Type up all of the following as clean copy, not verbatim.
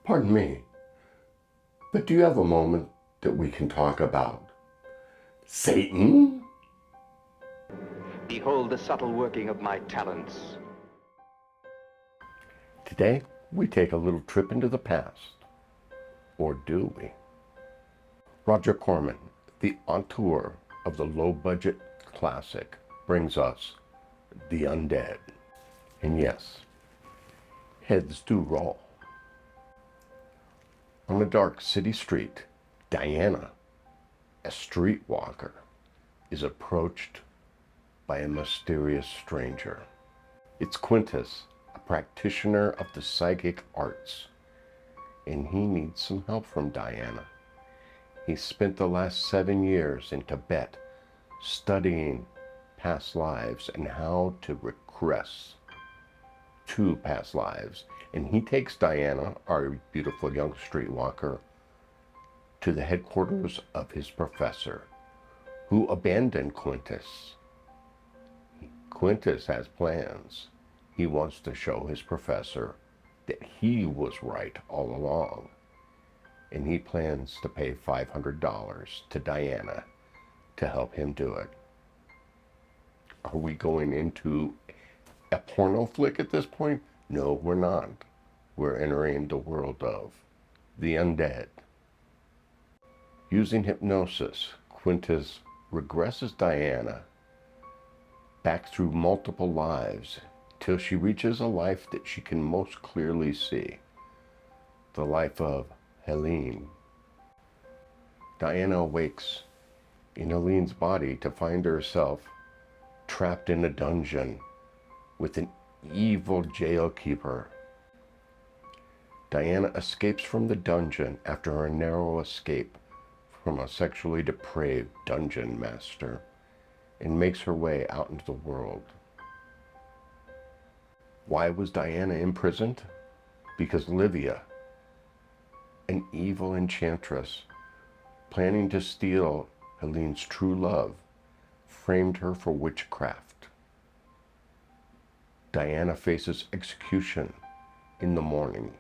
Pardon me, but do you have a moment that we can talk about Satan? Behold the subtle working of my talents. Today, we take a little trip into the past. Or do we? Roger Corman, the auteur of the low-budget classic, brings us The Undead. And yes, heads do roll. On a dark city street, Diana, a streetwalker, is approached by a mysterious stranger. It's Quintus, a practitioner of the psychic arts, and he needs some help from Diana. He spent the last 7 years in Tibet studying past lives and how to regress to past lives. And he takes Diana, our beautiful young streetwalker, to the headquarters of his professor, who abandoned Quintus. Quintus has plans. He wants to show his professor that he was right all along. And he plans to pay $500 to Diana to help him do it. Are we going into a porno flick at this point? No, we're not. We're entering the world of the undead. Using hypnosis, Quintus regresses Diana back through multiple lives till she reaches a life that she can most clearly see. The life of Helene. Diana awakes in Helene's body to find herself trapped in a dungeon with an evil jailkeeper. Diana escapes from the dungeon after a narrow escape from a sexually depraved dungeon master and makes her way out into the world. Why was Diana imprisoned? Because Livia, an evil enchantress planning to steal Helene's true love, framed her for witchcraft. Diana faces execution in the morning,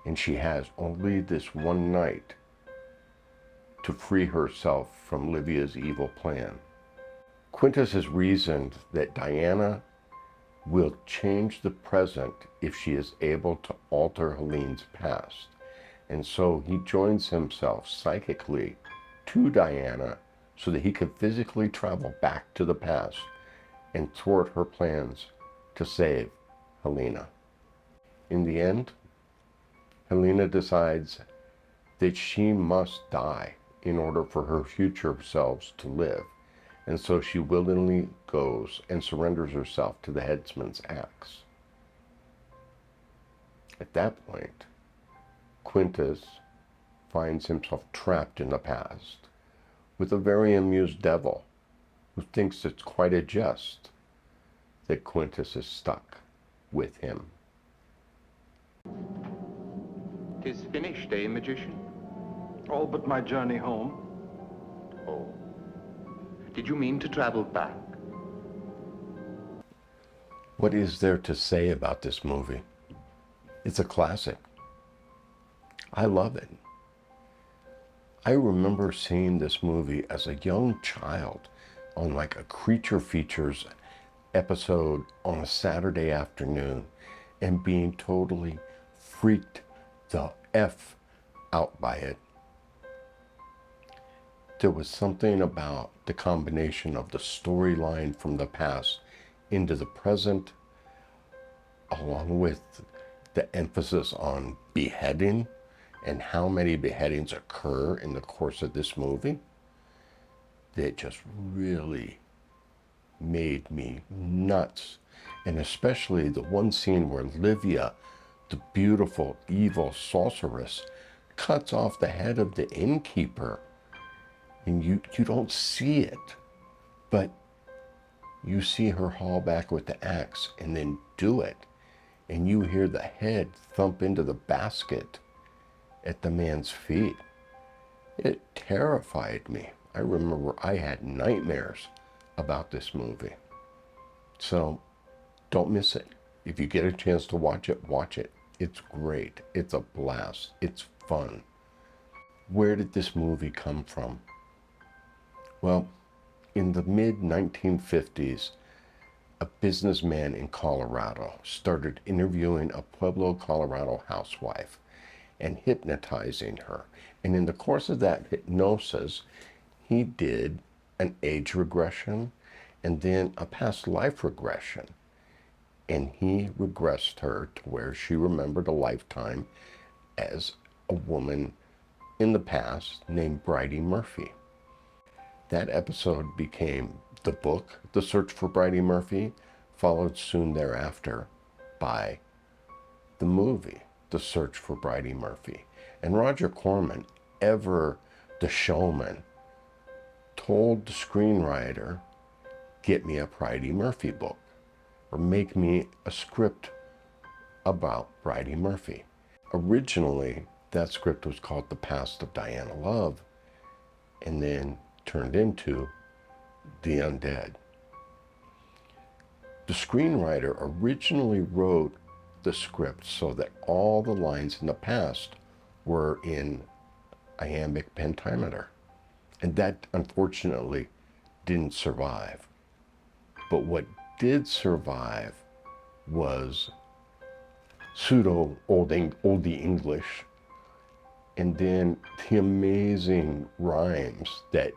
and she has only this one night to free herself from Livia's evil plan. Quintus has reasoned that Diana will change the present if she is able to alter Helene's past. And so he joins himself psychically to Diana so that he could physically travel back to the past and thwart her plans to save Helena. In the end, Helena decides that she must die in order for her future selves to live. And so she willingly goes and surrenders herself to the headsman's axe. At that point, Quintus finds himself trapped in the past with a very amused devil who thinks it's quite a jest that Quintus is stuck with him. 'Tis finished, eh, magician? All but my journey home. Oh. Did you mean to travel back? What is there to say about this movie? It's a classic. I love it. I remember seeing this movie as a young child on like a Creature Features episode on a Saturday afternoon and being totally freaked the F out by it. There was something about the combination of the storyline from the past into the present, along with the emphasis on beheading and how many beheadings occur in the course of this movie, that just really made me nuts. And especially the one scene where Livia, the beautiful, evil sorceress, cuts off the head of the innkeeper. And you don't see it, but you see her haul back with the axe and then do it. And you hear the head thump into the basket at the man's feet. It terrified me. I remember I had nightmares about this movie. So don't miss it. If you get a chance to watch it, watch it. It's great. It's a blast. It's fun. Where did this movie come from? Well, in the mid-1950s, a businessman in Colorado started interviewing a Pueblo, Colorado housewife and hypnotizing her. And in the course of that hypnosis, he did an age regression and then a past life regression. And he regressed her to where she remembered a lifetime as a woman in the past named Bridie Murphy. That episode became the book, The Search for Bridie Murphy, followed soon thereafter by the movie, The Search for Bridie Murphy. And Roger Corman, ever the showman, told the screenwriter, get me a Bridie Murphy book, or make me a script about Bridie Murphy. Originally, that script was called The Past of Diana Love, and then turned into The Undead. The screenwriter originally wrote the script so that all the lines in the past were in iambic pentameter. And that, unfortunately, didn't survive. But what did survive was pseudo oldie English, and then the amazing rhymes that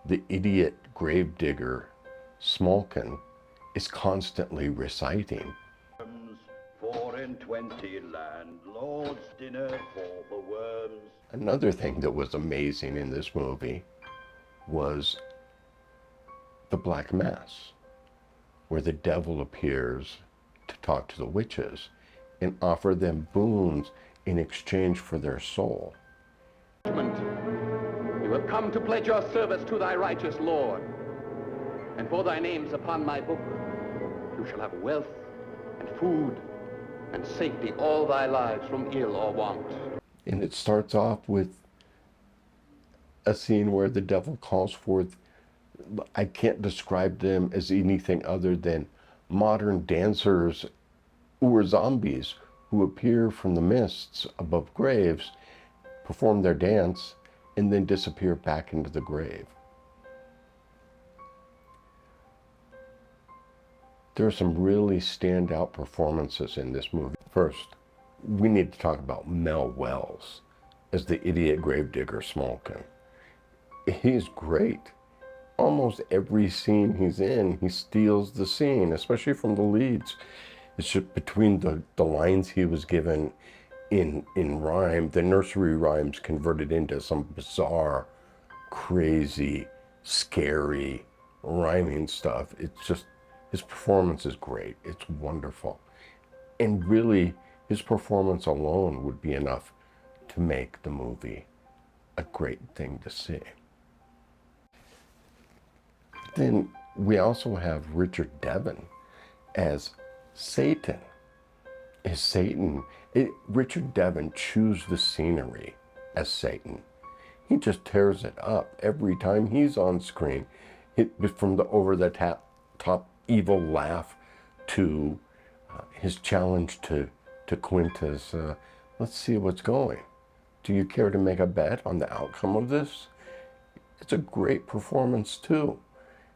the idiot gravedigger Smolkin is constantly reciting. 4:20 landlord's dinner for the worms. Another thing that was amazing in this movie was the Black Mass, where the devil appears to talk to the witches and offer them boons in exchange for their soul. You have come to pledge your service to thy righteous Lord. And for thy names upon my book, you shall have wealth and food and safety all thy lives from ill or want. And it starts off with a scene where the devil calls forth, I can't describe them as anything other than modern dancers or zombies who appear from the mists above graves, perform their dance, and then disappear back into the grave. There are some really standout performances in this movie. First, we need to talk about Mel Wells as the idiot gravedigger Smolkin. He's great. Almost every scene he's in, he steals the scene, especially from the leads. It's just between the lines he was given in rhyme, the nursery rhymes converted into some bizarre, crazy, scary rhyming stuff. It's just, his performance is great. It's wonderful. And really, his performance alone would be enough to make the movie a great thing to see. Then we also have Richard Devon as Satan. As Satan, Richard Devon chews the scenery as Satan. He just tears it up every time he's on screen. From the over-the-top evil laugh to his challenge to Quintus, let's see what's going. Do you care to make a bet on the outcome of this? It's a great performance too.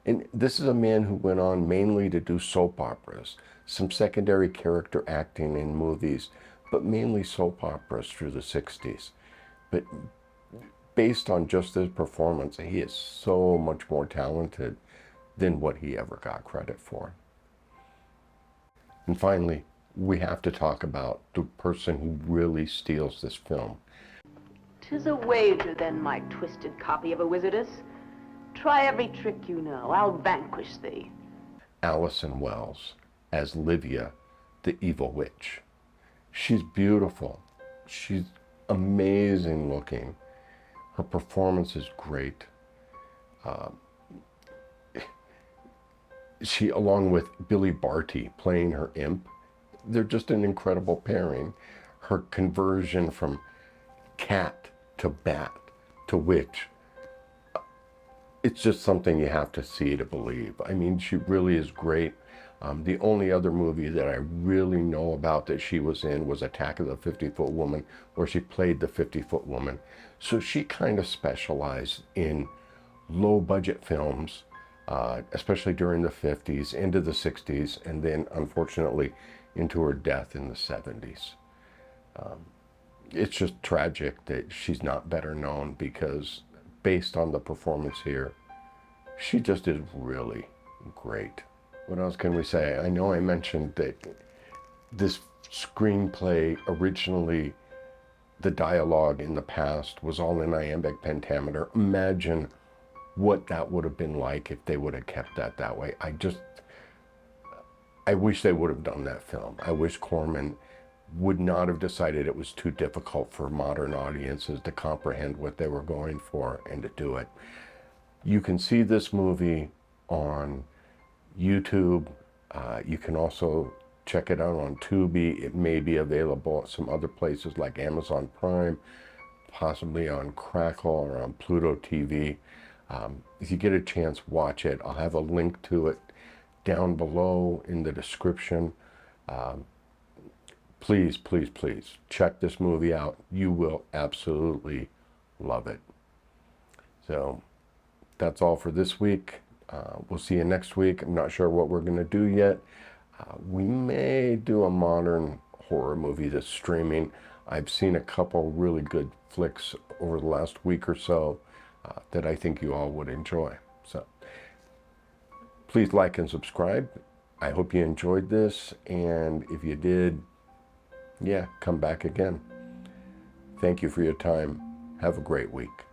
And this is a man who went on mainly to do soap operas, some secondary character acting in movies, but mainly soap operas through the 60s. But based on just his performance, he is so much more talented than what he ever got credit for. And finally, we have to talk about the person who really steals this film. 'Tis a wager, then, my twisted copy of a wizardess. Try every trick you know, I'll vanquish thee. Allison Wells as Livia, the evil witch. She's beautiful. She's amazing looking. Her performance is great. She, along with Billy Barty playing her imp, they're just an incredible pairing. Her conversion from cat to bat to witch, it's just something you have to see to believe. I mean, she really is great. The only other movie that I really know about that she was in was Attack of the 50-Foot Woman, where she played the 50-foot woman. So she kind of specialized in low-budget films, especially during the 50s, into the 60s, and then, unfortunately, into her death in the 70s. It's just tragic that she's not better known, because based on the performance here, she just is really great. What else can we say? I know I mentioned that this screenplay, originally, the dialogue in the past was all in iambic pentameter. Imagine what that would have been like if they would have kept that way. I wish they would have done that film. I wish Corman would not have decided it was too difficult for modern audiences to comprehend what they were going for and to do it. You can see this movie on YouTube. You can also check it out on Tubi. It may be available at some other places like Amazon Prime, possibly on Crackle or on Pluto TV. If you get a chance, watch it. I'll have a link to it down below in the description. Please, please, please check this movie out. You will absolutely love it. So that's all for this week. We'll see you next week. I'm not sure what we're going to do yet. We may do a modern horror movie that's streaming. I've seen a couple really good flicks over the last week or so that I think you all would enjoy. So please like and subscribe. I hope you enjoyed this, and if you did, yeah, come back again. Thank you for your time. Have a great week.